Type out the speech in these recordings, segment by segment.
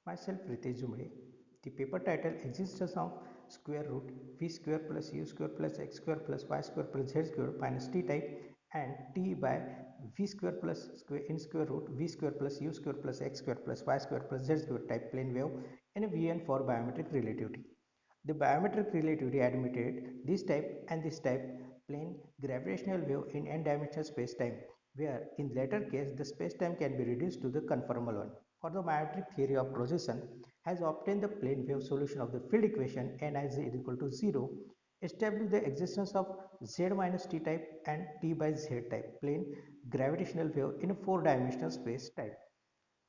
Myself Ritesh Jumre. The paper title existence of square root v square plus u square plus x square plus y square plus z square minus t type and t by v square plus square in square root v square plus u square plus x square plus y square plus z square type plane wave in a Vn for biometric relativity. The biometric relativity admitted this type and this type plane gravitational wave in n-dimensional space-time, where in latter case the space-time can be reduced to the conformal one. For the biometric theory of procession has obtained the plane wave solution of the field equation Nij is equal to 0, established the existence of z minus t type and t by z type plane gravitational wave in a four-dimensional space-time,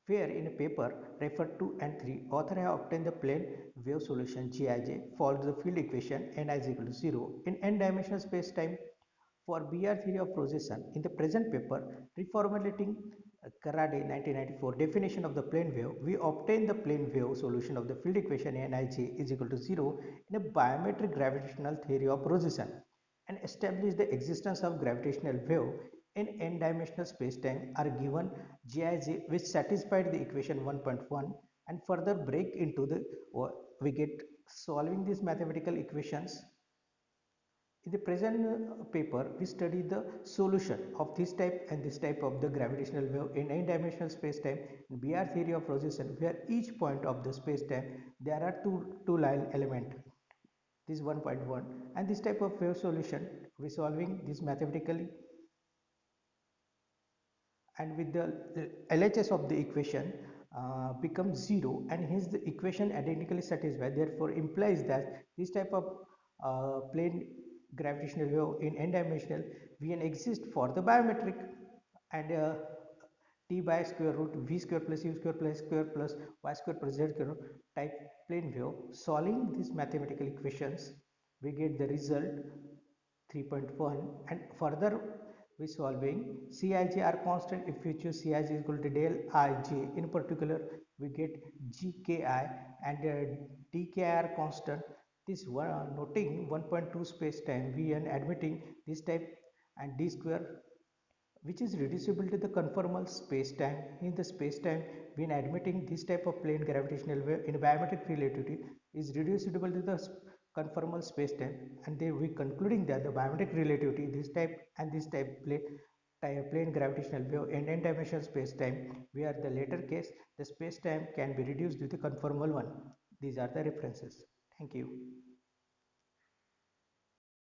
where in a paper referred to and 3, author have obtained the plane wave solution Gij follows the field equation Ni is equal to 0 in n-dimensional space-time for BR theory of procession. In the present paper, reformulating Karade 1994 definition of the plane wave, we obtain the plane wave solution of the field equation Nij is equal to 0 in a biometric gravitational theory of procession and establish the existence of gravitational wave in n-dimensional spacetime are given Gij which satisfied the equation 1.1 and further break into the we get solving these mathematical equations. In the present paper, we study the solution of this type and this type of the gravitational wave in n-dimensional spacetime in BR theory of procession, where each point of the spacetime there are two line element. This 1.1 and this type of wave solution resolving this mathematically and with the LHS of the equation becomes 0 and hence the equation identically satisfied, therefore implies that this type of plane gravitational wave in n-dimensional Vn exist for the biometric and t by square root v square plus u square plus square plus y square plus z square type plane wave. Solving these mathematical equations we get the result 3.1 and further we solving Cij are constant. If you choose Cij is equal to del Ij, in particular we get Gki and Dki are constant. This one noting 1.2 space time Vn admitting this type and d square which is reducible to the conformal space-time. In the space-time, when admitting this type of plane gravitational wave in biometric relativity is reducible to the conformal space-time, and they we concluding that the biometric relativity this type and this type plane gravitational wave in n-dimensional space-time, where the later case the space-time can be reduced to the conformal one. These are the references. Thank you.